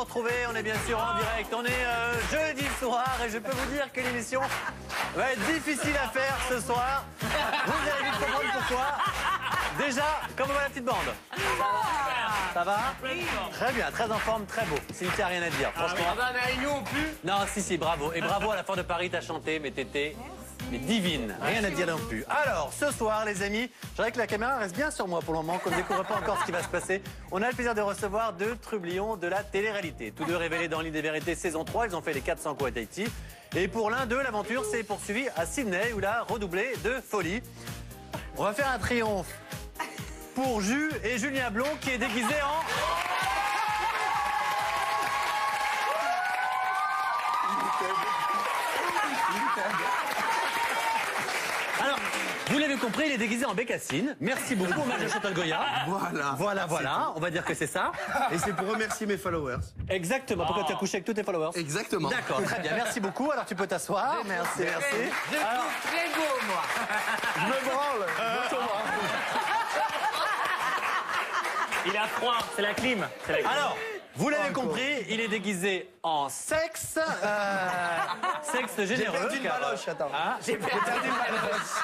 vous retrouver. On est bien sûr en direct. On est jeudi soir et je peux vous dire que l'émission va être difficile à faire ce soir. Vous allez vite comprendre pourquoi. Déjà, comment va la petite bande? Ça va? Très bien, très en forme, très beau. Cynthia, rien à dire. Franchement. Nous plus. Non, si, bravo. Et bravo à la Foire de Paris, t'as chanté, mais t'étais divine. Rien à dire non plus. Alors, ce soir, les amis, j'aimerais que la caméra reste bien sur moi pour le moment, qu'on ne découvre pas encore ce qui va se passer. On a le plaisir de recevoir deux trublions de la télé-réalité. Tous deux révélés dans l'île des vérités saison 3. Ils ont fait les 400 coups à Tahiti. Et pour l'un d'eux, l'aventure s'est poursuivie à Sydney, où il a redoublé de folie. On va faire un triomphe pour Jus et Julien Blond, qui est déguisé en... Alors, vous l'avez compris, il est déguisé en bécassine. Merci beaucoup, hommage à Chantal Goya. Voilà, on va dire que c'est ça. Et c'est pour remercier mes followers. Exactement, pourquoi tu as couché avec tous tes followers. Exactement. D'accord, très bien, merci beaucoup. Alors tu peux t'asseoir. Merci. Alors, Très beau, moi. Je me branle. Il a froid, c'est la clim. alors, vous l'avez compris, il est déguisé en sexe. Sexe J'ai généreux. perdu une baloche, attends. Ah, J'ai perdu une baloche.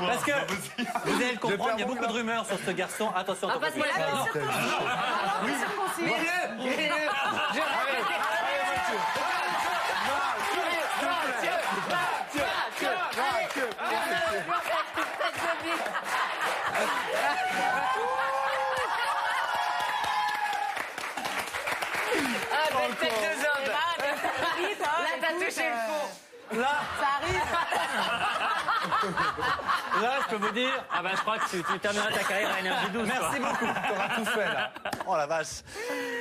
parce que vous allez le comprendre, il y a beaucoup de rumeurs sur ce garçon. Attention, Ah, parce que la tête de Zod. Là, t'as touché le fond. Là, Ça arrive. là, je peux vous dire. Ah bah je crois que tu termineras ta carrière à Énergie 12. Merci beaucoup, t'auras tout fait là. Oh la vache.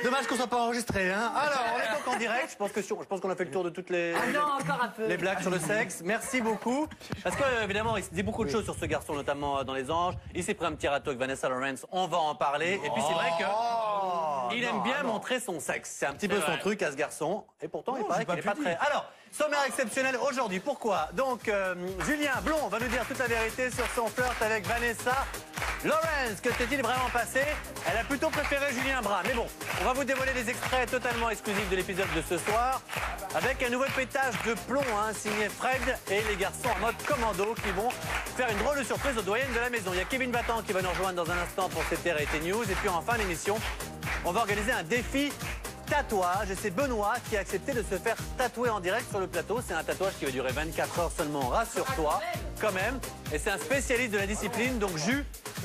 Dommage qu'on soit pas enregistré, hein. Alors, on est donc en direct. Je pense qu'on a fait le tour de toutes les Encore un peu. les blagues sur le sexe. Merci beaucoup. Parce que évidemment, il se dit beaucoup de choses sur ce garçon, notamment dans Les Anges. Il s'est pris un petit râteau avec Vanessa Lawrence. On va en parler. Et puis c'est vrai que il aime bien montrer son sexe. C'est un petit peu son truc à ce garçon. Et pourtant, il paraît qu'il n'est pas très. Alors, sommaire exceptionnel aujourd'hui. Pourquoi? Donc, Julien Blond va nous dire toute la vérité sur son flirt avec Vanessa Lawrence. Que s'est-il vraiment passé? Elle a plutôt préféré Julien Bras. Mais bon, on va vous dévoiler des extraits totalement exclusifs de l'épisode de ce soir. Avec un nouveau pétage de plomb, signé Fred et les garçons en mode commando qui vont faire une drôle de surprise aux doyennes de la maison. Il y a Kevin Battan qui va nous rejoindre dans un instant pour cette RT News. Et puis en fin d'émission, on va organiser un défi tatouage. Et c'est Benoît qui a accepté de se faire tatouer en direct sur le plateau. C'est un tatouage qui va durer 24 heures seulement, rassure-toi, quand même. Et c'est un spécialiste de la discipline, donc Jus,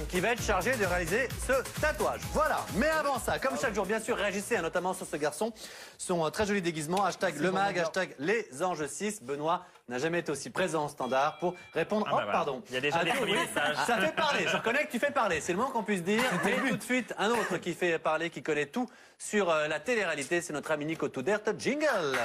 qui va être chargé de réaliser ce tatouage. Voilà. Mais avant ça, comme chaque jour, bien sûr, réagissez notamment sur ce garçon. Son très joli déguisement, hashtag le mag, hashtag les anges 6. Benoît n'a jamais été aussi présent au standard pour répondre. Ah bah voilà. Il y a déjà des premiers messages. Ça fait parler. Je reconnais que tu fais parler. C'est le moins qu'on puisse dire. Mais tout de suite, un autre qui fait parler, qui connaît tout sur la télé-réalité, c'est notre ami Nico Tudert. Jingle.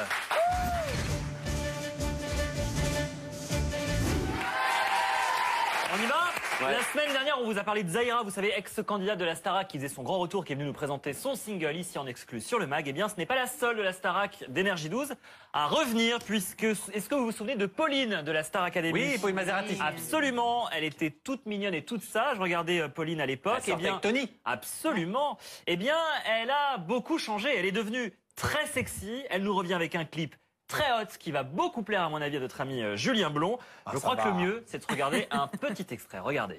On y va? Ouais. La semaine dernière, on vous a parlé de Zahira, vous savez, ex-candidate de la Starac qui faisait son grand retour, qui est venue nous présenter son single ici en exclu sur le mag. Eh bien, ce n'est pas la seule de la Starac d'Énergie 12 à revenir, puisque, est-ce que vous vous souvenez de Pauline de la Star Academy? Oui, Pauline Maserati. Absolument, elle était toute mignonne et toute sage. Regardez Pauline à l'époque. Elle sortait avec Tony. Absolument. Eh bien, elle a beaucoup changé. Elle est devenue très sexy. Elle nous revient avec un clip très hot qui va beaucoup plaire à mon avis à notre ami Julien Blond. Je crois que le mieux, c'est de se regarder un petit extrait. Regardez.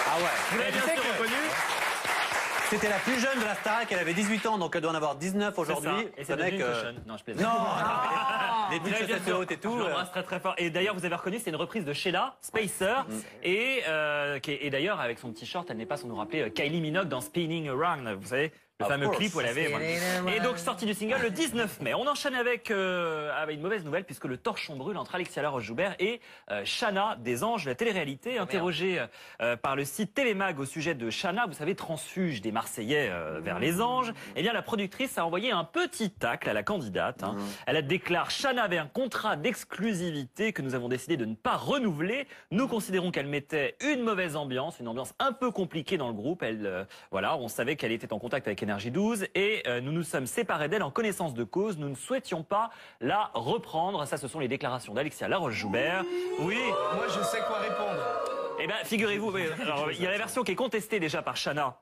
Ah ouais. Vous l'avez bien Tu sais sûr que reconnu? C'était la plus jeune de la Starac, elle avait 18 ans, donc elle doit en avoir 19 aujourd'hui. Et c'est devenu une cochonne. Non, je plaisante. Non, les Vous petites l'avez bien chaussettes sûr. hautes et tout. Je l'embrasse très très fort. Et d'ailleurs, vous avez reconnu, c'est une reprise de Sheila, Spacer. Et d'ailleurs, avec son petit short, elle n'est pas sans nous rappeler Kylie Minogue dans Spinning Around. Vous savez, Le Of fameux course. clip où elle avait. Voilà. Et donc sortie du single le 19 mai. On enchaîne avec une mauvaise nouvelle puisque le torchon brûle entre Alexia Laroche-Joubert et Chana des Anges, la télé-réalité, interrogée par le site Télémag au sujet de Chana, vous savez, transfuge des Marseillais vers les Anges. Eh bien, la productrice a envoyé un petit tacle à la candidate. Hein. Elle a déclaré: Chana avait un contrat d'exclusivité que nous avons décidé de ne pas renouveler. Nous considérons qu'elle mettait une mauvaise ambiance, une ambiance un peu compliquée dans le groupe. Elle, voilà, on savait qu'elle était en contact avec Énergie 12 et nous nous sommes séparés d'elle en connaissance de cause. Nous ne souhaitions pas la reprendre. Ça, ce sont les déclarations d'Alexia Laroche-Joubert. Oui. Moi, je sais quoi répondre. Eh bien, figurez-vous, alors, il y a la version qui est contestée déjà par Chana,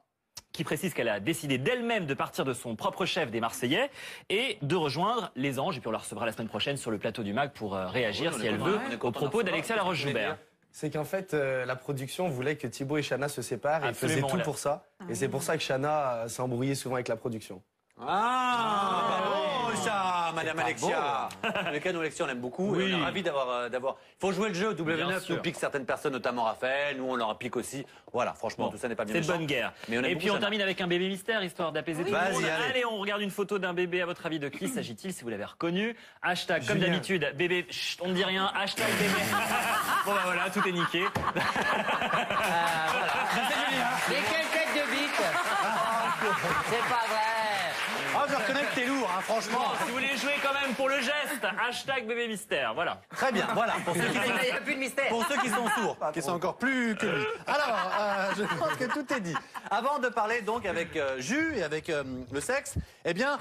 qui précise qu'elle a décidé d'elle-même de partir de son propre chef des Marseillais et de rejoindre les Anges. Et puis on la recevra la semaine prochaine sur le plateau du MAG pour réagir, si elle veut, aux propos d'Alexia Laroche-Joubert. C'est qu'en fait, la production voulait que Thibaut et Chana se séparent et faisait Absolument, tout là. pour ça. Et c'est pour ça que Chana s'est embrouillée souvent avec la production. Bravo, ça, Madame Alexia. Le cas, nous, Alexia, on l'aime beaucoup. Oui. Et on est ravis d'avoir. Il faut jouer le jeu. Bien W9 sûr. nous pique certaines personnes, notamment Raphaël. Nous, on leur pique aussi. Voilà, franchement, Bon, tout ça n'est pas bien c'est de méchant. bonne guerre. Mais on aime Et beaucoup puis on Chana. termine avec un bébé mystère, histoire d'apaiser tout le Vas-y, monde. allez. On regarde une photo d'un bébé. À votre avis, de qui s'agit-il, si vous l'avez reconnu? Hashtag, comme Julien. d'habitude, bébé, chut, on ne dit rien. Hashtag bébé. Bon bah voilà, tout est niqué. Mais quelle tête de bite. C'est pas vrai. Ah, je reconnais que t'es lourd, hein, franchement. Bon, si vous voulez jouer quand même pour le geste, hashtag bébé mystère. Voilà. Très bien, voilà. Pour ceux qui Il n'y sont, a plus de mystère. pour ceux qui sont sourds, qui sont encore plus que lui. Alors, je pense que tout est dit. Avant de parler donc avec Jus et avec le sexe, eh bien,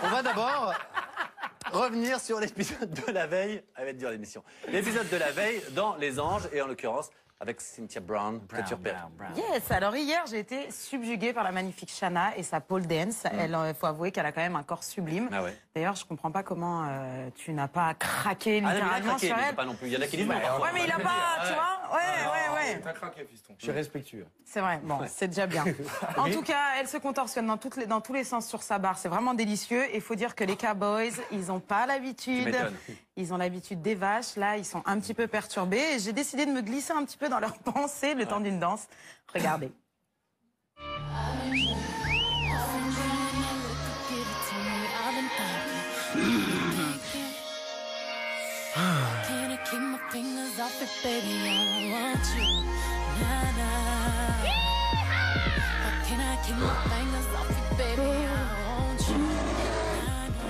on va d'abord revenir sur l'épisode de la veille. Elle va être dure l'émission. L'épisode de la veille dans Les Anges, et en l'occurrence avec Cynthia Brown, Couture Perry. Yes, alors hier j'ai été subjuguée par la magnifique Chana et sa pole dance. Il faut avouer qu'elle a quand même un corps sublime. Ah ouais. D'ailleurs, je comprends pas comment tu n'as pas craqué Ah, non, mais il a littéralement craqué, sur mais c'est elle. pas non plus. Il y en a qui disent non, parfois. Ouais, mais il a pas, tu vois. Ouais. T'as craqué, fiston. Je suis respectueux. C'est vrai, bon, c'est déjà bien. En tout cas, elle se contorsionne dans tous les sens sur sa barre. C'est vraiment délicieux. Et il faut dire que les Cowboys, ils n'ont pas Tu l'habitude. m'étonnes. Ils ont l'habitude des vaches. Là, ils sont un petit peu perturbés. Et j'ai décidé de me glisser un petit peu dans leurs pensées le temps d'une danse. Regardez. Can I keep my fingers off it, baby? I want you. Nah, nah. How can I keep my fingers off it, baby? I want you. Nah, nah.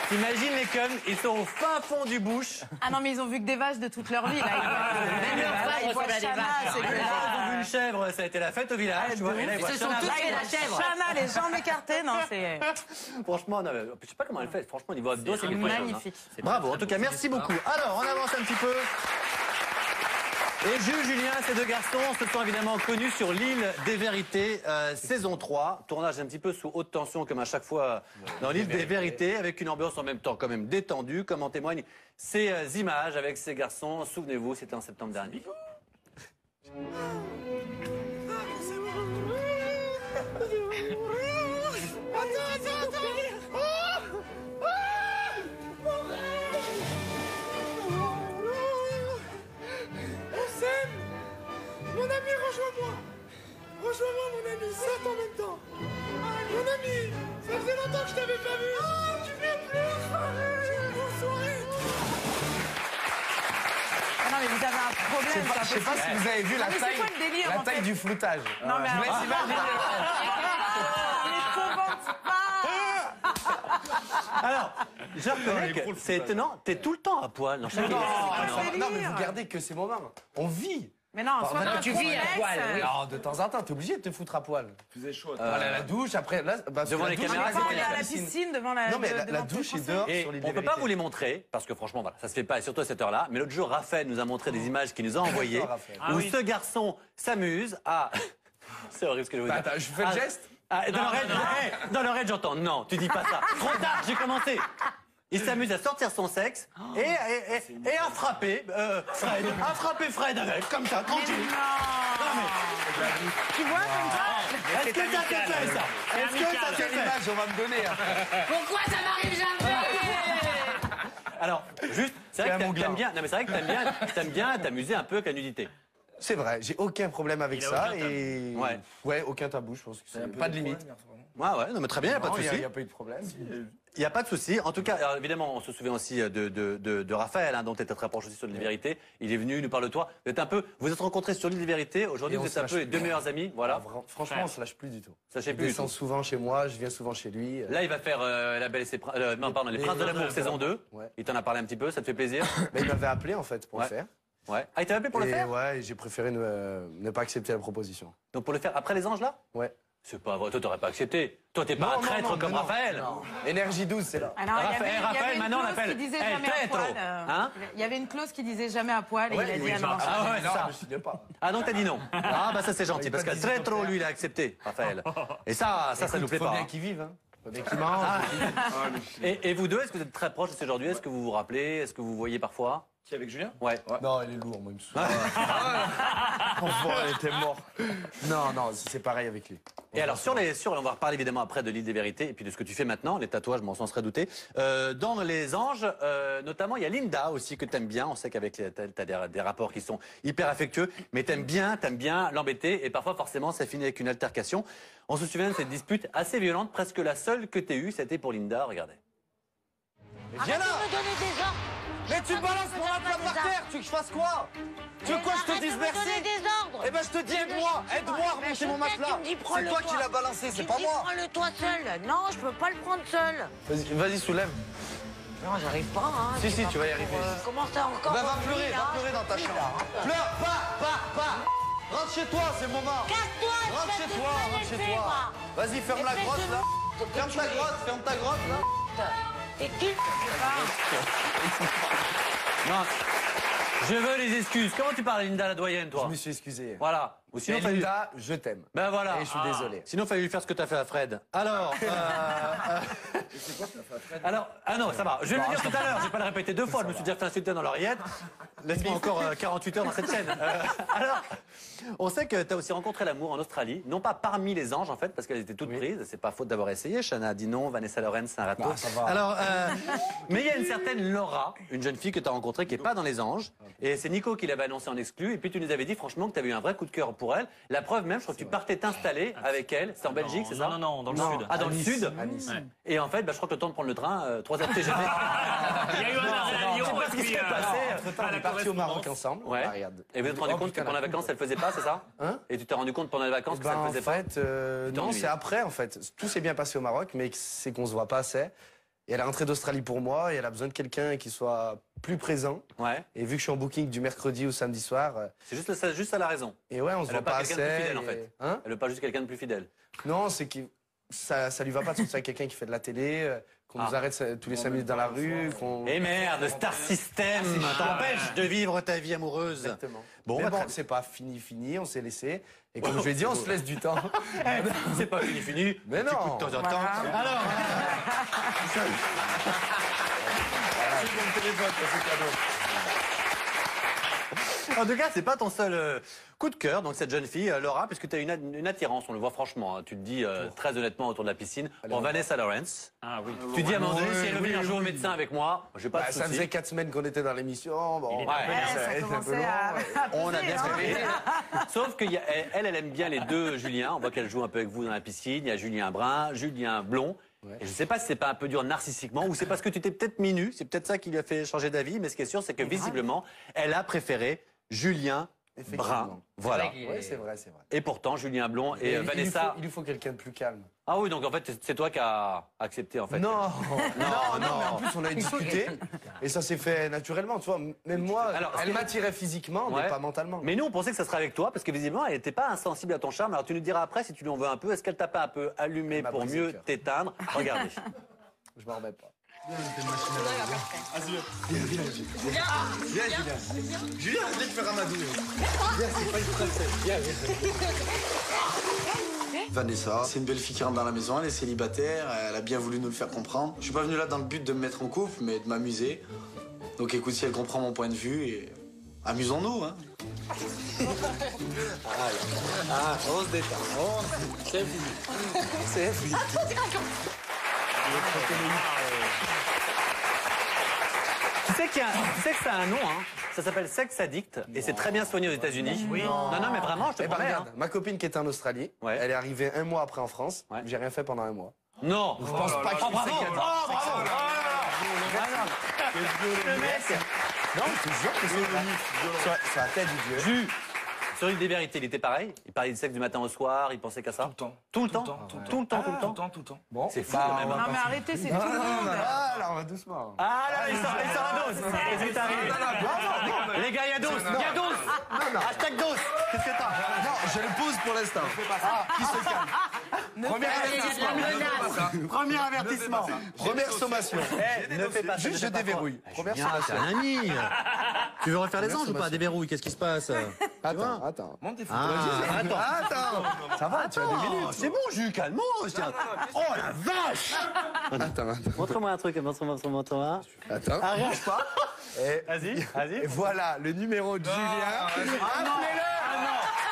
T'imagines les cums, ils sont au fin fond du bush. Ah non, mais ils ont vu que des vaches de toute leur vie. Là, Même leurs frères ils voient ressemblent à des Chana, vaches. c'est que Ils là, ont vu une chèvre, ça a été la fête au village. Tu vois, et là, ils voient Ils se sont Chana. tous fait la chèvre. Chana, les jambes écartées, non, c'est Franchement, non, mais je sais pas comment elle fait. Franchement, au niveau abdos, c'est quelque chose. hein. magnifique. Bravo, en tout cas, merci beaucoup. Alors, on avance un petit peu. Et Jules, Julien, ces deux garçons se sont évidemment connus sur l'île des Vérités, saison 3. Tournage un petit peu sous haute tension, comme à chaque fois dans l'île des Vérités, avec une ambiance en même temps quand même détendue, comme en témoignent ces images avec ces garçons. Souvenez-vous, c'était en septembre dernier. Mon ami, rejoins-moi. Rejoins-moi, mon ami. Saute en même temps. Mon ami, ça faisait longtemps que je t'avais pas vu. Tu viens plus. Bonsoir. Ah non, mais vous avez un problème. Je sais pas si vous avez vu la mais c'est taille, quoi le délire, en fait du floutage. Non, mais Je vous alors- laisse imaginer. Mais t'inventes pas. Alors, je reconnais que c'est étonnant, t'es tout le temps à poil dans chaque émission. c'est Non, mais délire. vous gardez que ces moments. On vit. Mais non, soit maintenant, t'as un tu vis à complexe, poil, oui. Non, de temps en temps, t'es obligé de te foutre à poil. Faisait chaud. Aller à la douche, après, là, parce que Devant la les douche, caméras, On c'est va c'est aller pas à la la piscine devant la. Non, mais la devant douche tout est Français. dehors Et sur les on peut pas vous les montrer, parce que franchement, voilà, ça se fait pas, et surtout à cette heure-là. Mais l'autre jour, Raphaël nous a montré des images qu'il nous a envoyées, Raphaël. Ah où oui. ce garçon s'amuse à... C'est horrible ce que je veux dire. Attends, je fais le geste. Et dans l'oreille, j'entends, non, tu dis pas ça. Trop tard, j'ai commencé. Il s'amuse à sortir son sexe et à frapper Fred. À frapper Fred avec, comme ça, tranquille. Non, mais Tu vois comme ça est-ce que ça te fait ça? Est-ce que ça te Quelle fait? image on va me donner hein. Pourquoi ça m'arrive jamais? Alors, juste, c'est vrai que t'aimes bien. Non, mais c'est vrai que t'aimes bien t'amuser un peu avec la nudité. C'est vrai, j'ai aucun problème avec Il a ça aucun tabou. et Ouais. aucun tabou, je pense que c'est Pas de limite. Ouais, non, mais très bien, il n'y a pas de Il souci. n'y a pas eu de problème. Il n'y a pas de souci. En tout cas, alors, évidemment, on se souvient aussi de Raphaël, hein, dont tu étais très proche aussi sur l'île des Vérités. Il est venu, il nous parle de toi. Vous êtes rencontrés sur l'île des Vérités. Aujourd'hui, Et on vous êtes se un lâche peu les plus. deux meilleurs amis. Voilà. Franchement, on se lâche plus du tout. Ça, je sais Il plus du descend tout. souvent chez moi, je viens souvent chez lui. Là, il va faire La Belle et ses non, pardon, Les Princes de l'amour saison 2. Ouais. Il t'en a parlé un petit peu, ça te fait plaisir? Mais il m'avait appelé en fait pour Ouais. le faire. Ouais. Ah, il t'a appelé pour le Et faire? ouais, j'ai préféré ne pas accepter la proposition. Donc pour le faire après les anges, là? Ouais. C'est pas vrai, toi, t'aurais pas accepté. Toi, t'es pas un traître comme non, Raphaël. non. Énergie 12, c'est là. Ah non, il y avait- Raphaël, il y avait une maintenant, on clause l'appelle qui disait El jamais à Traître. poil, Hein? Il y avait une clause qui disait jamais à poil et il a dit ah non. Ah ouais, non, ça. je signe pas. Ah donc t'as dit non. Ah bah ça c'est gentil, Il parce pas que dit très non, trop, frère. lui, il a accepté, Raphaël. Et ça nous plaît Faut pas. bien hein. qu'ils vivent, hein. Faut bien qu'ils mangent. Et vous deux, est-ce que vous êtes très proches aujourd'hui? Est-ce que vous vous rappelez? Est-ce que vous voyez parfois? Qui avec Julien? Ouais. Non, il est lourd, moi, il me saoule. Franchement, elle était morte. Non, c'est pareil avec lui. Et alors on va reparler évidemment après de l'île des vérités et puis de ce que tu fais maintenant, les tatouages, m'en serais douté. Dans les anges, notamment, il y a Linda aussi que t'aimes bien. On sait qu'avec t'as des rapports qui sont hyper affectueux, mais t'aimes bien l'embêter et parfois forcément ça finit avec une altercation. On se souvient de cette dispute assez violente, presque la seule que t'aies eue, c'était pour Linda. Regardez. Viens là. Me donner des ordres. Mais tu me balances mon laptop par terre, tu veux que je fasse quoi? Tu veux quoi, je te dise Arrête de me donner merci? des ordres. Eh ben je te dis aide-moi à remonter mon matelas. C'est toi qui l'as balancé, c'est pas moi. Prends-le toi seul. Non, je peux pas le prendre seul. Vas-y, soulève. Non, j'arrive pas. Hein. Si, C'est pas tu vas y pour, arriver. Comment ça encore? Bah va aujourd'hui, là pleurer dans ta chambre. Pleure, pas. Rentre chez toi, c'est le moment. Casse-toi, Rentre espèce chez de toi, mal rentre chez élevé, toi. va. Vas-y, ferme la Espèce grotte de là. m***, Ferme ta grotte là. Et qui? Non, je veux les excuses. Comment tu parles à Linda la doyenne, toi? Je me suis excusé. Voilà. Ou sinon, Et fallait- Linda, je t'aime. Ben voilà. Et je suis désolé. Sinon, il fallait lui faire ce que tu as fait à Fred. Alors. Alors, ah non, ça va. Je vais le dire tout à l'heure. Je vais pas le répéter deux fois. Je me suis déjà fait insulter dans l'oreillette. Laisse-moi encore 48 heures dans cette chaîne. Alors, on sait que tu as aussi rencontré l'amour en Australie. Non pas parmi les anges, en fait, parce qu'elles étaient toutes prises. C'est pas faute d'avoir essayé. Shana a dit non. Vanessa Lorenz, c'est un râteau. ça va. Alors, mais il y a une certaine Laura, une jeune fille que tu as rencontrée qui est pas dans les anges. Et c'est Nico qui l'avait annoncé en exclu. Et puis tu nous avais dit franchement que tu avais eu un vrai coup de cœur pour elle. La preuve même, je crois que tu partais t'installer avec elle. C'est en Belgique, c'est ça? Non, dans le Non. sud. Ah, dans À le Nice. sud. À Nice. Ouais. Et en fait, je crois que le temps de prendre le train, 3 heures TGV. Il y a eu un arrêt à Lyon je sais pas ce qui et puis, s'est passé. On est partis au Maroc ensemble. Ouais. Ah, regarde. Et vous êtes rendu compte que pendant les vacances, elle faisait pas, c'est ça? Hein? Et tu t'es rendu compte pendant les vacances que ça Ben, ne en faisait pas? fait, non, ennuyé. c'est après, en fait. Tout s'est bien passé au Maroc, mais c'est qu'on se voit pas assez. Et elle est rentrée d'Australie pour moi, et elle a besoin de quelqu'un qui soit plus présent. Ouais. Et vu que je suis en booking du mercredi au samedi soir, C'est juste ça la raison. et ouais, on se Elle veut voit pas pas quelqu'un assez. de plus fidèle, en et- fait. Hein? Elle veut pas juste quelqu'un de plus fidèle. Non, c'est que ça lui va pas de sortir avec quelqu'un qui fait de la télé, qu'on nous arrête tous les 5 minutes dans la rue, qu'on... Et merde, Star System t'empêche de vivre ta vie amoureuse. Exactement. Bon, Mais bah, bon, très- c'est pas fini, on s'est laissé. Et comme je lui ai dit, on se laisse du temps. c'est pas fini. Mais Petit coup non. de temps en temps. Voilà. Alors, en tout cas, c'est pas ton seul coup de cœur, donc cette jeune fille, Laura, puisque tu as une attirance, on le voit franchement. Hein. Tu te dis très honnêtement autour de la piscine. Bon, Vanessa Lawrence. Ah oui. Tu dis à un moment donné, Oui, si elle veut venir oui, jouer au oui. médecin avec moi, j'ai pas Bah, de ça souci. faisait 4 semaines qu'on était dans l'émission. Bon, Il est Ouais. un peu Ouais, nerveux. ça a été un peu commençait long, à On a peser, bien hein. compris. Sauf qu'elle aime bien les deux Julien. On voit qu'elle joue un peu avec vous dans la piscine. Il y a Julien Brun, Julien Blond. Et je ne sais pas si c'est pas un peu dur narcissiquement ou c'est parce que tu t'es peut-être mis nu. C'est peut-être ça qui lui a fait changer d'avis. Mais ce qui est sûr, c'est que visiblement, elle a préféré Julien Brun. Voilà. Oui, c'est vrai, c'est vrai. Et pourtant, Julien Blond et Vanessa. Il lui faut quelqu'un de plus calme. Ah oui, donc en fait, c'est toi qui as accepté en fait. Non, mais en plus, on a discuté. Et ça s'est fait naturellement, tu vois. Même moi, Alors, elle m'attirait physiquement, Ouais. mais pas mentalement. Mais nous, on pensait que ça serait avec toi, parce que visiblement, elle n'était pas insensible à ton charme. Alors tu nous diras après si tu lui en veux un peu. Est-ce qu'elle t'a pas un peu allumé Elle m'a pour brisé le mieux cœur. t'éteindre? Regardez. Je m'en remets pas. Julien, arrête de faire Amadou. Vanessa, c'est une belle fille qui rentre dans la maison, elle est célibataire, elle a bien voulu nous le faire comprendre. Je suis pas venu là dans le but de me mettre en couple, mais de m'amuser. Donc écoute, si elle comprend mon point de vue, et amusons-nous, hein. On se détend. C'est fini. Tu sais que ça a un nom, hein. Ça s'appelle Sex Addict et c'est très bien soigné aux États-Unis. Oui. Non, mais vraiment, je te Eh ben, promets. regarde, ma copine qui était en Australie, Ouais. elle est arrivée 1 mois après en France. Ouais. J'ai rien fait pendant 1 mois. Non. Je pense pas que Oh, bravo. Oh, bravo. Le mec. Non, je te jure que c'est sur la tête du dieu. Jus. Sur l'île des vérités, il était pareil. Il parlait de sexe du matin au soir, il pensait qu'à ça. Tout le temps. Bon, C'est fou quand même. Non, mais arrêtez, c'est tout le monde. Ah, là, on va doucement. Ah là, il sort un dos. Qu'est-ce qui t'arrive? Les gars, il y a dos. Il y a dos. Hashtag dos. Qu'est-ce que t'as? Non, je le pose pour l'instant. Qui se calme? Premier avertissement. Premier avertissement. Première sommation. Ne fais pas ça. Juste, je déverrouille. Première sommation. C'est un ami. Tu veux refaire les anges ou pas? Déverrouille, qu'est-ce qui se passe? Attends. Monte tes Attends. Ça va, tu as 2 minutes. C'est bon, Jus, calme. Oh la vache! Attends. Montre-moi un truc, montre-moi. Attends. Arrange pas. Et Vas-y. voilà le numéro de Julien. Appelez-le.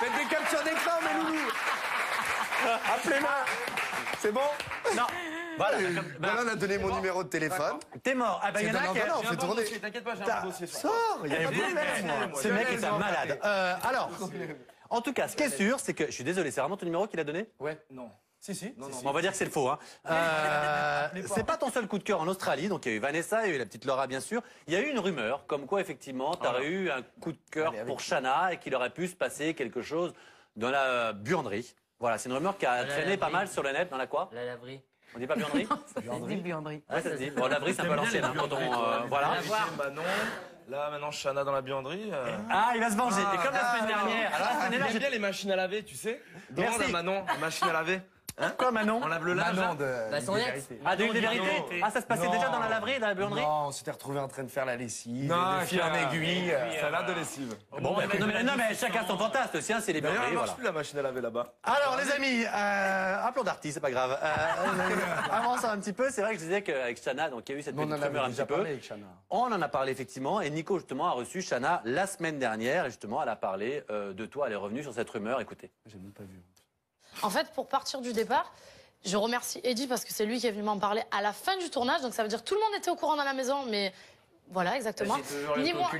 Faites des captures d'écran, mes loulous. Appelez-le. C'est bon? Non. Voilà. Voilà, on a donné mon numéro de téléphone. T'es mort. Ah ben il y en a qui... On fait tourner. T'inquiète pas, j'ai un dossier. Sors, il y a pas de problème. Ce mec est un malade. Alors, en tout cas, ce qui est sûr, c'est que... Je suis désolé, c'est vraiment ton numéro qu'il a donné? Ouais. Non. Si. Bon, on va dire que c'est le faux. Hein. C'est pas ton seul coup de cœur en Australie. Donc il y a eu Vanessa, il y a eu la petite Laura, bien sûr. Il y a eu une rumeur comme quoi, effectivement, tu aurais eu un coup de cœur pour Shanna et qu'il aurait pu se passer quelque chose dans la buanderie. Voilà, c'est une rumeur qui a traîné pas mal sur le net. Dans la quoi? La laverie. On dit pas buanderie? Des buanderies. Ouais, ça se dit. Bon, laverie, c'est un peu l'ancienne. Hein, quand on, voilà. Manon. Là, maintenant, Shanna dans la buanderie. Ah, il va se venger. Et comme la semaine dernière. J'aime bien les machines à laver, tu sais. Merci. Demande à Manon, les machines à laver. Hein? Quoi, Manon? On lave le linge. Manon Bah, son ex. Ah, de la vérité? Ah, ça se passait Non. déjà dans la laverie, dans la buanderie? Non, on s'était retrouvés en train de faire la lessive, Non, de fil en aiguille. Salade de lessive. Bon, bah, non, mais chacun son fantasme. Sien, c'est les D'ailleurs, buanderies. elle marche Voilà. plus la machine à laver là-bas. Alors les amis, appelons Darty, c'est pas grave. Avançons un petit peu, c'est vrai que je disais qu'avec Shanna, donc il y a eu cette On en petite avait rumeur un déjà petit peu. parlé avec Shanna. On en a parlé effectivement, et Nico justement a reçu Shanna la semaine dernière, et justement elle a parlé de toi, elle est revenue sur cette rumeur, écoutez. J'ai même pas vu. En fait, pour partir du départ, je remercie Eddie parce que c'est lui qui est venu m'en parler à la fin du tournage. Donc ça veut dire que tout le monde était au courant dans la maison, mais voilà, exactement. Ni moi,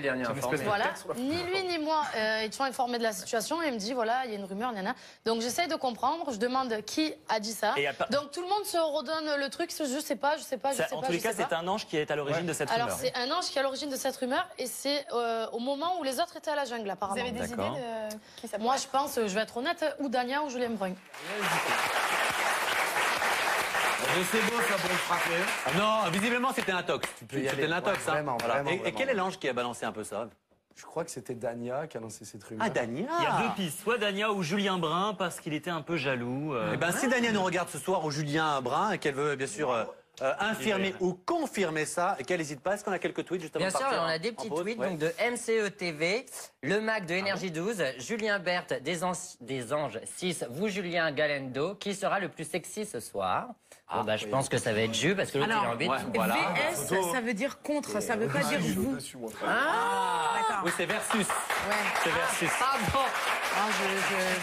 voilà, ni lui ni moi étions informés de la situation. Et il me dit voilà, il y a une rumeur, nana. Donc j'essaye de comprendre. Je demande qui a dit ça. Donc tout le monde se redonne le truc. Je sais pas. En tous les cas, c'est un ange qui est à l'origine de cette rumeur. Alors c'est un ange qui est à l'origine de cette rumeur, et c'est au moment où les autres étaient à la jungle, apparemment. Vous avez des idées de qui ça peut Moi, être? je pense, je vais être honnête, ou Dania ou Julien Brun. C'est beau ça pour le frapper. Non, visiblement c'était un tox. C'était l'intox. Ouais, vraiment, Voilà. vraiment, Et vraiment. quel est l'ange qui a balancé un peu ça? Je crois que c'était Dania qui a lancé cette rumeur. Ah, Dania. Il y a 2 pistes, soit Dania ou Julien Brun, parce qu'il était un peu jaloux. Eh ben, si Dania nous regarde ce soir, ou Julien Brun, et qu'elle veut bien sûr infirmer ou confirmer ça, et qu'elle n'hésite pas, est-ce qu'on a quelques tweets justement? Bien sûr, partir on a en des petits pause? tweets Ouais. donc de MCE TV, le Mac de Énergie 12, Julien Berthe des Anges 6, vous Julien Galendo, qui sera le plus sexy ce soir? Bon, bah, je pense que ça va être Jus parce que l'autre il a envie de tout. Voilà. VS, ça veut dire contre, ça veut pas dire vous. D'accord. Oui, c'est versus. Ouais. C'est versus. Pardon. Non,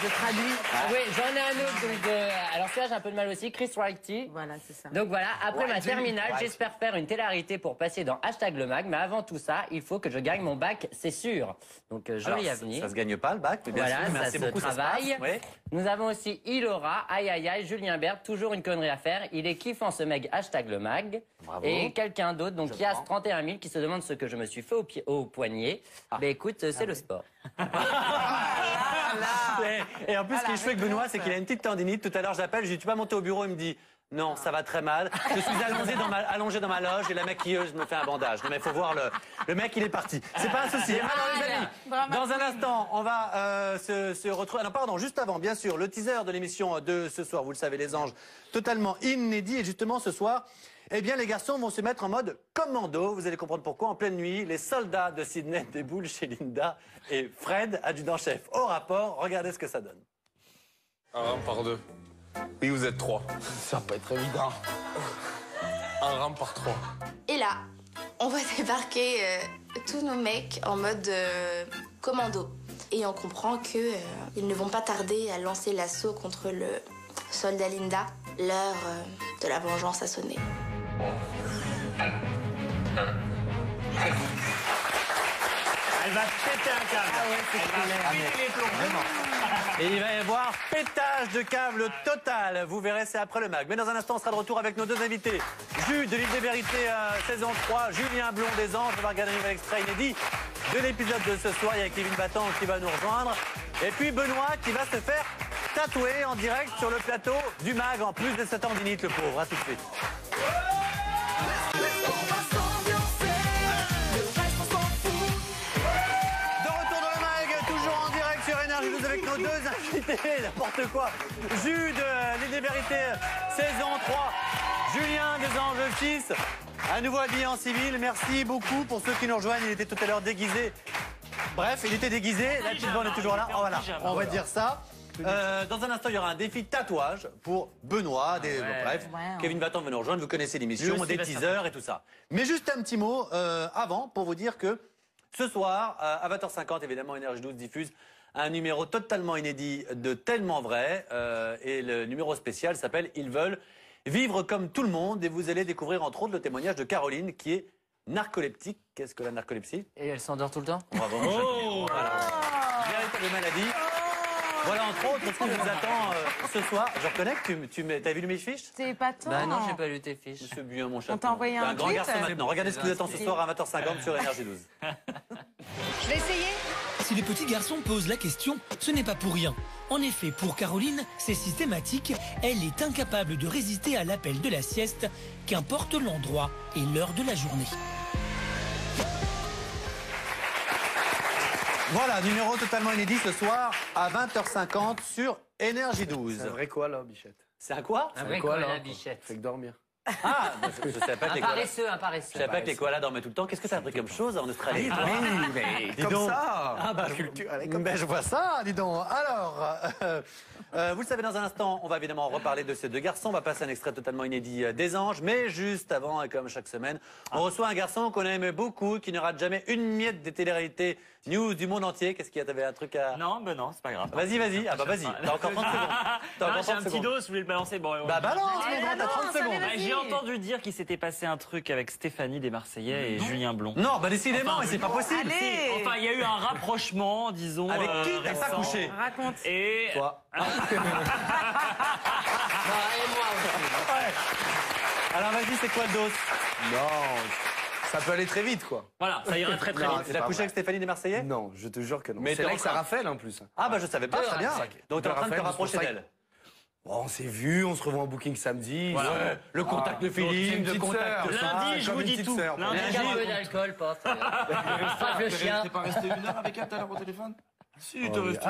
je traduis. Oui, j'en ai un autre. Donc, alors celui-là, j'ai un peu de mal aussi. Chris Wrighty. Voilà, c'est ça. Donc voilà, après ma terminale, j'espère faire une télé-réalité pour passer dans #le mag. Mais avant tout ça, il faut que je gagne mon bac, c'est sûr. Donc joli Alors, avenir. Ça se gagne pas le bac, mais bien Voilà, sûr. ça Merci se beaucoup, travaille. Ça se passe. Ouais. Nous avons aussi Ilora, aïe aïe aïe, Julien Berthe, toujours une connerie à faire. Il est kiffant ce mec, #le mag. Bravo. Et quelqu'un d'autre, donc Kias 31 000, qui se demande ce que je me suis fait au poignet. Ben écoute, c'est le sport. Et en plus, ce qui est chouette avec Benoît, c'est qu'il a une petite tendinite. Tout à l'heure, j'appelle, je lui dis, tu vas monter au bureau, il me dit, non, ça va très mal. Je suis allongé dans ma loge et la maquilleuse me fait un bandage. Non, mais il faut voir le mec, il est parti. C'est pas un souci. Alors, les amis, dans un instant, on va se retrouver. Alors, pardon, juste avant, bien sûr, le teaser de l'émission de ce soir, vous le savez, les anges, totalement inédit. Et justement, ce soir, eh bien, les garçons vont se mettre en mode commando. Vous allez comprendre pourquoi. En pleine nuit, les soldats de Sydney déboulent chez Linda et Fred, adjudant-chef. Au rapport, regardez ce que ça donne. Un rang par 2. Oui, vous êtes 3. Ça va pas être évident. Un rang par 3. Et là, on va débarquer tous nos mecs en mode commando. Et on comprend que ils ne vont pas tarder à lancer l'assaut contre le soldat Linda. L'heure de la vengeance a sonné. Elle va pété un câble. Ah ouais, c'est clair. Péter les plombs. Et il va y avoir pétage de câble total. Vous verrez, c'est après le mag. Mais dans un instant, on sera de retour avec nos deux invités. Jus de l'île des vérités, saison 3. Julien Blond des Anges. On va regarder un nouvel extrait inédit de l'épisode de ce soir. Il y a Kevin Battan qui va nous rejoindre. Et puis Benoît qui va se faire tatouer en direct sur le plateau du mag en plus de sa tendinite, le pauvre. À tout de suite. Avec nos deux invités, n'importe quoi. Jus de l'île des vérités, saison 3. Julien des Anges 6, à nouveau habillé en civil. Merci beaucoup pour ceux qui nous rejoignent. Il était tout à l'heure déguisé. Bref, il était déguisé. La petite bande est toujours là. Oh, voilà, on va dire ça. Dans un instant, il y aura un défi tatouage pour Benoît. Bref, Kevin Battan va nous rejoindre. Vous connaissez l'émission, des teasers et tout ça. Mais juste un petit mot avant pour vous dire que ce soir, à 20h50, évidemment, Énergie 12 diffuse un numéro totalement inédit de Tellement Vrai. Et le numéro spécial s'appelle « Ils veulent vivre comme tout le monde ». Et vous allez découvrir entre autres le témoignage de Caroline qui est narcoleptique. Qu'est-ce que la narcolepsie? Et elle s'endort tout le temps? Bravo, véritable maladie. Voilà entre autres ce qui vous attend ce soir. Je reconnais que t'as vu mes fiches? C'est pas toi. Bah non, j'ai pas lu tes fiches. Monsieur Buyon, mon chat. On t'a envoyé un grand tweet. garçon maintenant. Regardez ce qui vous attend ce soir à 20h50 sur Énergie 12. Je vais essayer. Si les petits garçons posent la question, ce n'est pas pour rien. En effet, pour Caroline, c'est systématique. Elle est incapable de résister à l'appel de la sieste, qu'importe l'endroit et l'heure de la journée. Voilà, numéro totalement inédit ce soir à 20h50 sur Énergie 12. C'est un vrai koala, Bichette. C'est un quoi? Un vrai koala, Bichette. Fait que dormir. Ah, je savais pas que les koalas. Un paresseux. Je savais pas que les koalas dormaient tout le temps. Qu'est-ce que t'as appris comme chose en Australie? Mais dis comme donc. ça. Ah bah, je vois ça, dis donc. Alors, vous le savez, dans un instant, on va évidemment reparler de ces deux garçons. On va passer un extrait totalement inédit des Anges. Mais juste avant, et comme chaque semaine, on reçoit un garçon qu'on aime beaucoup, qui ne rate jamais une miette des téléréalités news du monde entier. Qu'est-ce qu'il y a? T'avais un truc à... Non, ben non, c'est pas grave. Vas-y. Ah bah vas-y, t'as encore 30 secondes. J'ai un petit dos, je voulais le balancer. Bon, bah balance, mon grand, t'as 30 secondes. J'ai entendu dire qu'il s'était passé un truc avec Stéphanie des Marseillais et Julien Blond. Non, bah décidément, mais c'est pas possible. Enfin, il y a eu un rapprochement, disons. Avec qui t'as pas couché? Raconte. Et... Toi. Alors vas-y, c'est quoi le dos? Non, ça peut aller très vite, quoi. Voilà, ça ira très très Non, vite. Tu l'as couché avec Stéphanie des Marseillais? Non, je te jure que non. Mais c'est t'es l'ex en à train- Raphaël, en plus. Ah bah je savais pas, très bien. Donc t'es en train de te rapprocher d'elle. Bon, on s'est vu, on se revoit en booking samedi. Voilà. Ouais, le contact de Philippe, le contact de ça. Lundi, je vous dis tout. Un peu d'alcool, pof. Frappe le chien. T'es pas resté 1 heure avec elle tout à l'heure au téléphone? Si, t'es resté.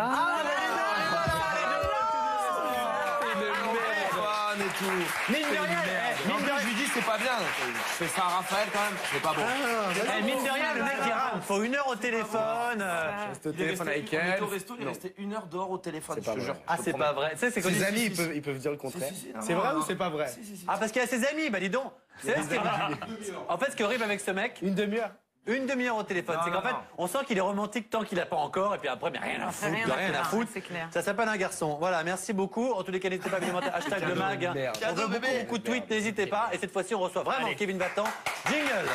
Et tout. Mine de rien, Je lui dis, c'est pas bien. Je fais ça à Raphaël quand même. C'est pas bon. mine de rien, le mec dira, il faut 1 heure au téléphone. Reste au Il est téléphone resté- avec on était elle. au resto, il est resté 1 heure dehors au téléphone. C'est pas je te vrai. jure. Ah, c'est pas vrai. Tu sais, c'est comme Ses amis, ils peuvent dire le contraire. C'est vrai ou c'est pas vrai? Ah, parce qu'il y a ses amis, bah dis donc. C'est ce qui est... En fait, ce qui est horrible avec ce mec, Une demi-heure. une demi-heure au téléphone, c'est qu'en fait, on sent qu'il est romantique tant qu'il a pas encore, et puis après, mais rien à foutre, rien à foutre. C'est clair. Ça s'appelle un garçon. Voilà, merci beaucoup. En tous les cas, n'hésitez pas à évidemment hashtag le mag. Merde. On veut beaucoup de tweets, n'hésitez pas. Et cette fois-ci, on reçoit vraiment Kevin Battan. Jingle.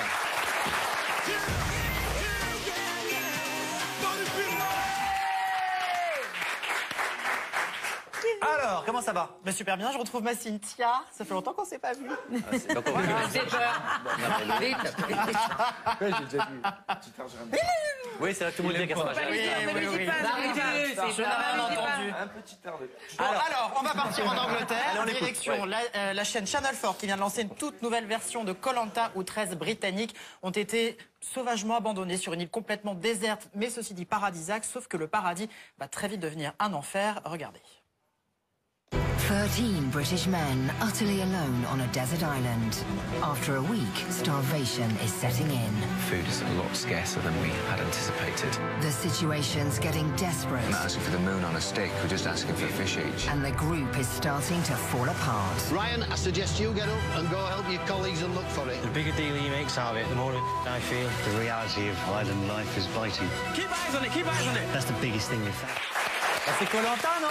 Alors, comment ça va? Bah, super bien, je retrouve ma Cynthia. Ça fait longtemps qu'on s'est pas vu. Donc, on va- J'ai peur. Vite. Ouais, j'ai déjà vu. Oui, c'est vrai que tout le monde dit qu'elle s'en va. Ne lui dis pas, Je n'avais rien entendu. Un petit air de... Bon, alors, on va partir en Angleterre, Allez, on l'écoute, direction ouais. la chaîne Channel 4 qui vient de lancer une toute nouvelle version de Koh-Lanta où 13 Britanniques ont été sauvagement abandonnés sur une île complètement déserte, mais ceci dit paradisiaque, sauf que le paradis va très vite devenir un enfer. Regardez. 13 British men utterly alone on a desert island. After a week, starvation is setting in. Food is a lot scarcer than we had anticipated. The situation's getting desperate. We're not asking for the moon on a stick, we're just asking for a fish each. And the group is starting to fall apart. Ryan, I suggest you get up and go help your colleagues and look for it. The bigger deal he makes out of it, the more I feel the reality of island life is biting. Keep eyes on it, keep eyes on it. That's the biggest thing in fact. C'est Koh-Lanta, non?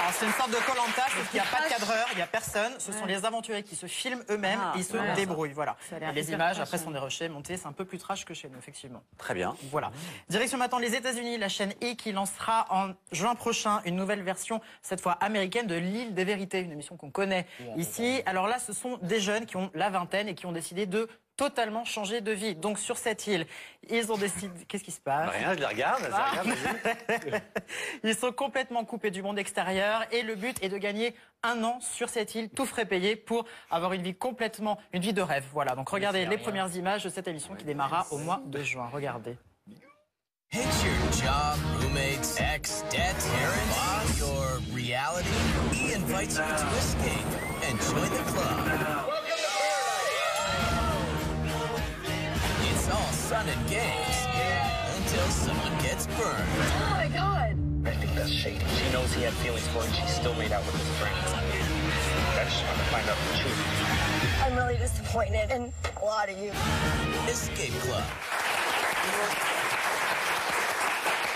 Alors c'est une sorte de Koh-Lanta, sauf qu'il n'y a pas de cadreur, il n'y a personne. Ce sont les aventuriers qui se filment eux-mêmes et ils se débrouillent. Voilà. Et les images, après, sont dérochées, montées. C'est un peu plus trash que chez nous, effectivement. Très bien. Voilà. Direction maintenant les États-Unis, la chaîne E qui lancera en juin prochain une nouvelle version, cette fois américaine, de l'île des vérités, une émission qu'on connaît ici. Alors là, ce sont des jeunes qui ont la vingtaine et qui ont décidé de totalement changer de vie. Donc sur cette île, ils ont décidé... Qu'est-ce qui se passe? Rien, je les regarde. Ils sont complètement coupés du monde extérieur et le but est de gagner 1 an sur cette île, tout frais payé, pour avoir une vie de rêve. Voilà, donc regardez les premières images de cette émission qui démarra au mois de juin. Regardez. It's your job, roommates, ex, debt, parents, boss, your reality. He invites you to escape and join the club. It's all fun and games until someone gets burned. Oh my God! I think that's shady. She knows he had feelings for her and she still made out with his friends. I just want to find out the truth. I'm really disappointed in a lot of you. Escape Club.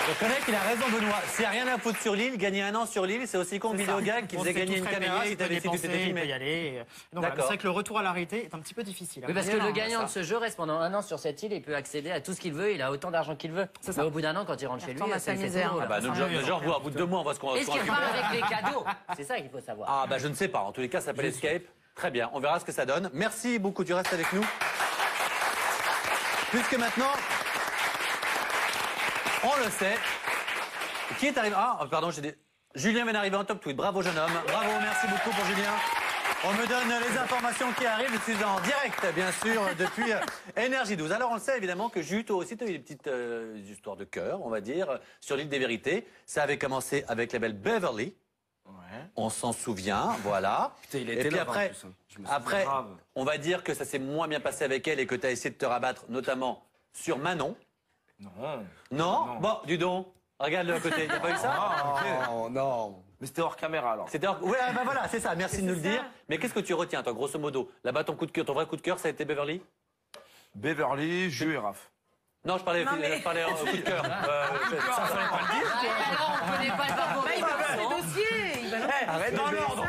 Je connais qu'il a raison, Benoît. S'il n'y a rien à foutre sur l'île, gagner 1 an sur l'île, c'est aussi con que Vidéogag qui faisait gagner une caméra et t'avais dit que tu t'étais filmé. Donc voilà, c'est vrai que le retour à la réalité est un petit peu difficile. Oui, parce que le gagnant de ce jeu reste pendant 1 an sur cette île et peut accéder à tout ce qu'il veut. Il a autant d'argent qu'il veut. Mais au bout d'1 an, quand il rentre chez lui, c'est le misère. Ah bah, genre, au bout de 2 mois, on va se convaincre. Est-ce qu'il repart avec les cadeaux? C'est ça qu'il faut savoir. Ah bah je ne sais pas. En tous les cas, ça s'appelle Escape. Très bien. On verra ce que ça donne. Merci beaucoup. Tu restes avec nous. Puisque maintenant, on le sait. Qui est arrivé? Ah, pardon, j'ai dit. Julien vient d'arriver en top tweet. Bravo, jeune homme. Bravo, merci beaucoup pour Julien. On me donne les informations qui arrivent. Je suis en direct, bien sûr, depuis Énergie 12. Alors, on le sait évidemment que Jus, toi aussi, tu as eu des petites histoires de cœur, on va dire, sur l'île des vérités. Ça avait commencé avec la belle Beverly. Ouais. On s'en souvient, voilà. Putain, il et puis après, on va dire que ça s'est moins bien passé avec elle et que tu as essayé de te rabattre, notamment sur Manon. Non? Bon, dis donc. Regarde le côté, il n'y a pas eu ça? Non. Mais c'était hors caméra alors. C'était hors... Ouais, bah voilà, c'est ça, merci de nous le dire. Mais qu'est-ce que tu retiens, toi, grosso modo? Là-bas, ton coup de cœur, ton vrai coup de cœur, ça a été Beverly? Beverly, Jus et Raph. Non, je parlais coup de cœur. Ça fallait pas le dire. On connaît pas le parcours. Il balance les dossiers. Arrête dans l'ordre.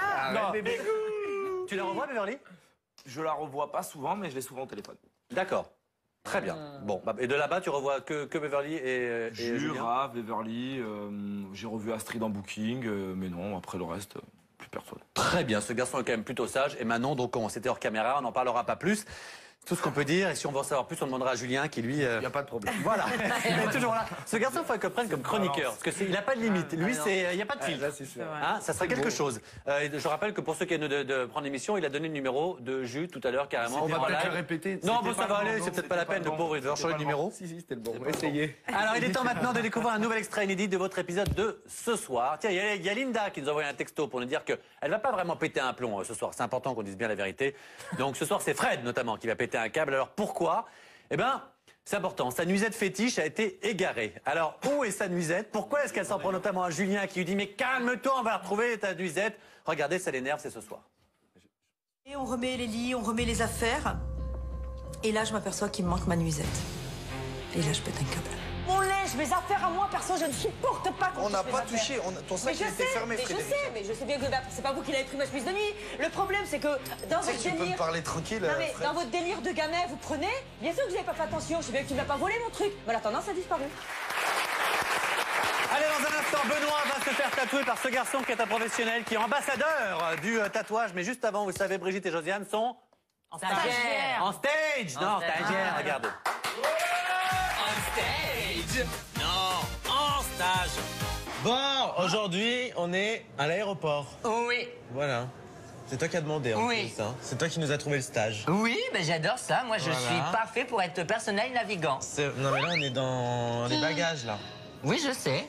Tu la revois, Beverly? Je la revois pas souvent, mais je l'ai souvent au téléphone. D'accord. Très bien. Bon, et de là-bas, tu revois que Beverly et Julien? Raph, Beverly, j'ai revu Astrid en Booking, mais non, après le reste, plus personne. Très bien, ce garçon est quand même plutôt sage. Et Manon, donc, c'était hors caméra, on n'en parlera pas plus. Tout ce qu'on peut dire, et si on veut en savoir plus, on demandera à Julien qui, lui... Il n'y a pas de problème. Voilà, il est toujours là. Ce garçon, il faut qu'il prenne comme chroniqueur, parce qu'il n'a pas de limite. Lui, il n'y a pas de fil. Hein, ça serait quelque chose. Je rappelle que pour ceux qui viennent de prendre l'émission, il a donné le numéro de Jus tout à l'heure, carrément. On va peut-être le répéter. Non, bon, ça va aller, c'est peut-être pas la peine, le pauvre, il doit changer le numéro. Si, c'était le bon, essayez. Alors, il est temps maintenant de découvrir un nouvel extrait inédit de votre épisode de ce soir. Tiens, il y a Linda qui nous a envoyé un texto pour nous dire qu'elle ne va pas vraiment péter un plomb ce soir. C'est important qu'on dise bien la vérité. Donc, ce soir, c'est Fred, notamment, qui va péter un câble. Alors, pourquoi? Eh bien, c'est important. Sa nuisette fétiche a été égarée. Alors, où est sa nuisette? Pourquoi est-ce qu'elle s'en prend notamment à Julien qui lui dit « Mais calme-toi, on va la retrouver, ta nuisette ». Regardez, ça l'énerve, c'est ce soir. Et on remet les lits, on remet les affaires. Et là, je m'aperçois qu'il me manque ma nuisette. Et là, je pète un câble. Mon linge, mes affaires à moi, perso, je ne supporte pas quand on n'a pas touché, ton sac était fermé, Frédéric. Mais je sais bien que c'est pas vous qui l'avez pris ma chemise de nuit. Le problème, c'est que dans votre délire... Tu peux me parler tranquille, non, mais dans votre délire de gamin, vous prenez... Bien sûr que vous n'avez pas fait attention, je sais bien que tu ne l'as pas volé, mon truc. Mais la tendance a disparu. Allez, dans un instant, Benoît va se faire tatouer par ce garçon qui est un professionnel, qui est ambassadeur du tatouage. Mais juste avant, vous savez, Brigitte et Josiane sont... En stagiaire. En stage. Non, stagiaire, regardez. On stage? Non, en stage. Bon, aujourd'hui, on est à l'aéroport. Oui. Voilà. C'est toi qui as demandé en oui. plus, hein. C'est toi qui nous as trouvé le stage. Oui, mais j'adore ça. Moi, je suis parfait pour être personnel navigant. Non, mais là, on est dans les bagages, là. Oui, je sais.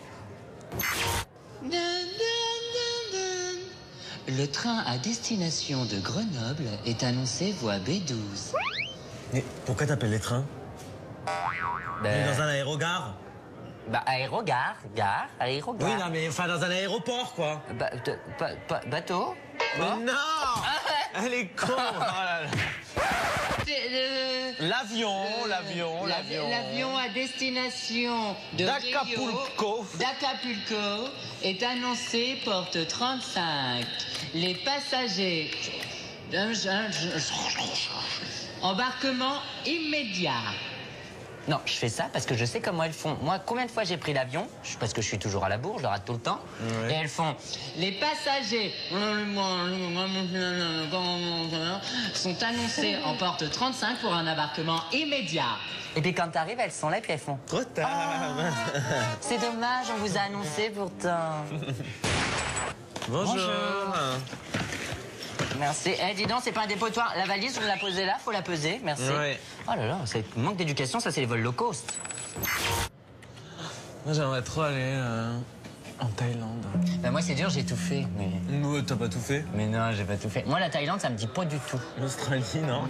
Le train à destination de Grenoble est annoncé voie B12. Mais pourquoi t'appelles les trains? On est dans un aérogare. Bah, aérogare, gare, aérogare. Oui, non, mais enfin, dans un aéroport, quoi. Bateau? Mais non. Elle est con. Oh là là. L'avion à destination de d'Acapulco est annoncé porte 35. Les passagers... Embarquement immédiat. Non, je fais ça parce que je sais comment elles font. Moi, combien de fois j'ai pris l'avion, parce que je suis toujours à la bourre, je le rate tout le temps, et elles font... Les passagers sont annoncés en porte 35 pour un embarquement immédiat. Et puis quand t'arrives, elles sont là, puis elles font... Trop tard. C'est dommage, on vous a annoncé pourtant. Bonjour. Merci. Eh, dis donc, c'est pas un dépotoir. La valise, vous la posez là, faut la peser. Merci. Ouais. Oh là là, c'est manque d'éducation, ça, c'est les vols low cost. Moi, j'aimerais trop aller en Thaïlande. Ben, moi, c'est dur, j'ai tout fait. Mais... T'as pas tout fait? Mais non, j'ai pas tout fait. Moi, la Thaïlande, ça me dit pas du tout. L'Australie, non?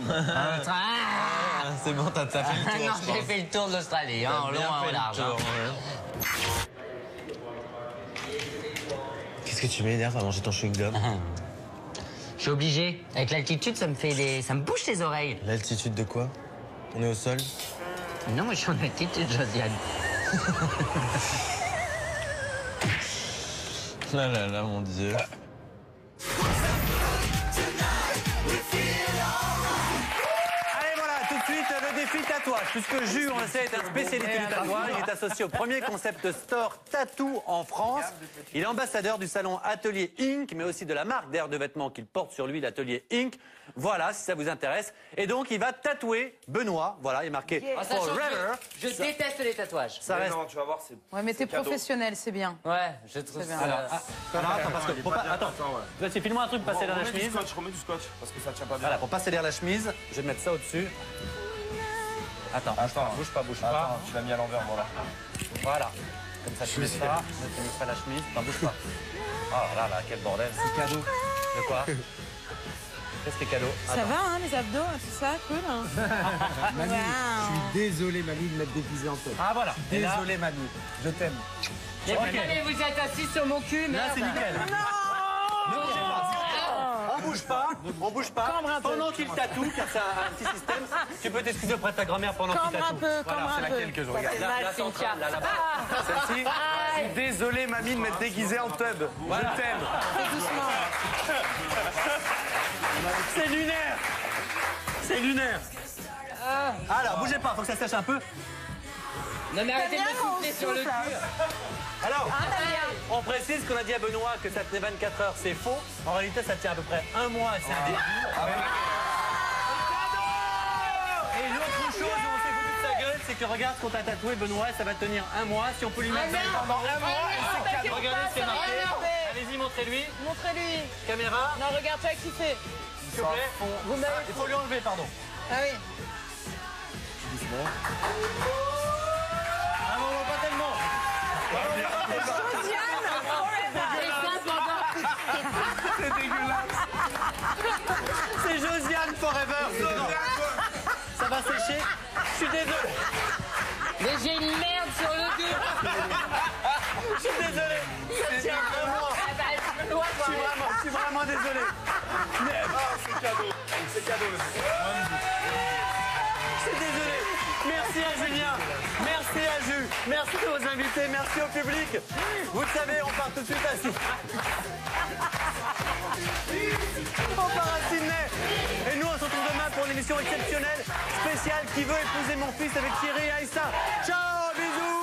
C'est bon, t'as fait le tour. Non, j'ai fait le tour de l'Australie, hein, en long, en large. Qu'est-ce que tu m'énerves à manger ton chewing-gum? Je suis obligé. Avec l'altitude, ça me bouche les oreilles. L'altitude de quoi? On est au sol? Non, moi, je suis en altitude, Josiane. Là, là, là, mon Dieu. Allez, voilà, tout de suite, le défi tatouage. Puisque Jus, on le sait, est un spécialité du tatouage. Il est associé au premier concept store tattoo en France. Il est ambassadeur du salon Atelier Inc., mais aussi de la marque d'air de vêtements qu'il porte sur lui, l'Atelier Inc. Voilà, si ça vous intéresse. Et donc, il va tatouer Benoît. Voilà, il est marqué Forever. Je déteste les tatouages. Ça reste... Non, tu vas voir, c'est... Ouais, mais t'es professionnel, c'est bien. Ouais, je trouve bien. ça... Alors, attends, parce que... Attends, vas-y, file-moi un truc pour passer derrière la chemise. Remets du scotch, parce que ça tient pas bien. Voilà, pour passer derrière la chemise, je vais mettre ça au-dessus. Attends, bouge pas. Attends, tu l'as mis à l'envers, voilà. Voilà. Comme ça, tu mets ça. Tu mets pas la chemise. Attends, bouge pas. Oh là là, quel bordel. C'est cadeau. De quoi? Qu'est-ce qui est cadeau? Ça va, hein, les abdos, tout ça, cool. Hein. Mamie, je suis désolé, mamie, de m'être déguisé en toi. Ah voilà. Désolé, mamie. Je t'aime. Mais vous êtes assis sur mon cul, Là, merde. c'est nickel. On bouge pas. Pendant qu'il tatoue, car c'est un petit système, tu peux t'excuser auprès de ta grand-mère pendant qu'il tatoue. Voilà, c'est laquelle que je regarde. La centrale, là-bas. Celle-ci. Je suis désolé, mamie, de m'être déguisé en tub. Voilà. Je t'aime. C'est lunaire. C'est lunaire. Alors, bougez pas, faut que ça sèche un peu. Non mais arrêtez de me souffler sur le cul. Alors, on précise qu'on a dit à Benoît que ça tenait 24 heures, c'est faux. En réalité, ça tient à peu près un mois et c'est un début. Et l'autre chose où on s'est foutu de sa gueule, c'est que regarde ce qu'on t'a tatoué, Benoît, ça va tenir un mois. Si on peut lui mettre pendant un mois, c'est cadeau. Regardez ce qui est marqué. Allez-y, montrez-lui. Montrez-lui. Caméra. Non, regarde-toi qui fait. S'il vous plaît. Il faut lui enlever, pardon. Ah oui. Ah non, pas tellement. C'est dégueulasse. C'est Josiane Forever. Ça va sécher. Je suis désolé. Mais j'ai une merde sur le cul. Je suis désolé. C'est un mois. Je suis vraiment désolé. Mais C'est cadeau. C'est cadeau. je suis désolé. Merci à Julien. Merci à Jus. Merci à vos invités. Merci au public. Vous le savez, on part tout de suite à Sydney. On part à Sydney. Et nous, on se retrouve demain pour une émission exceptionnelle, spéciale, Qui veut épouser mon fils avec Thierry et Aïssa. Ciao, bisous.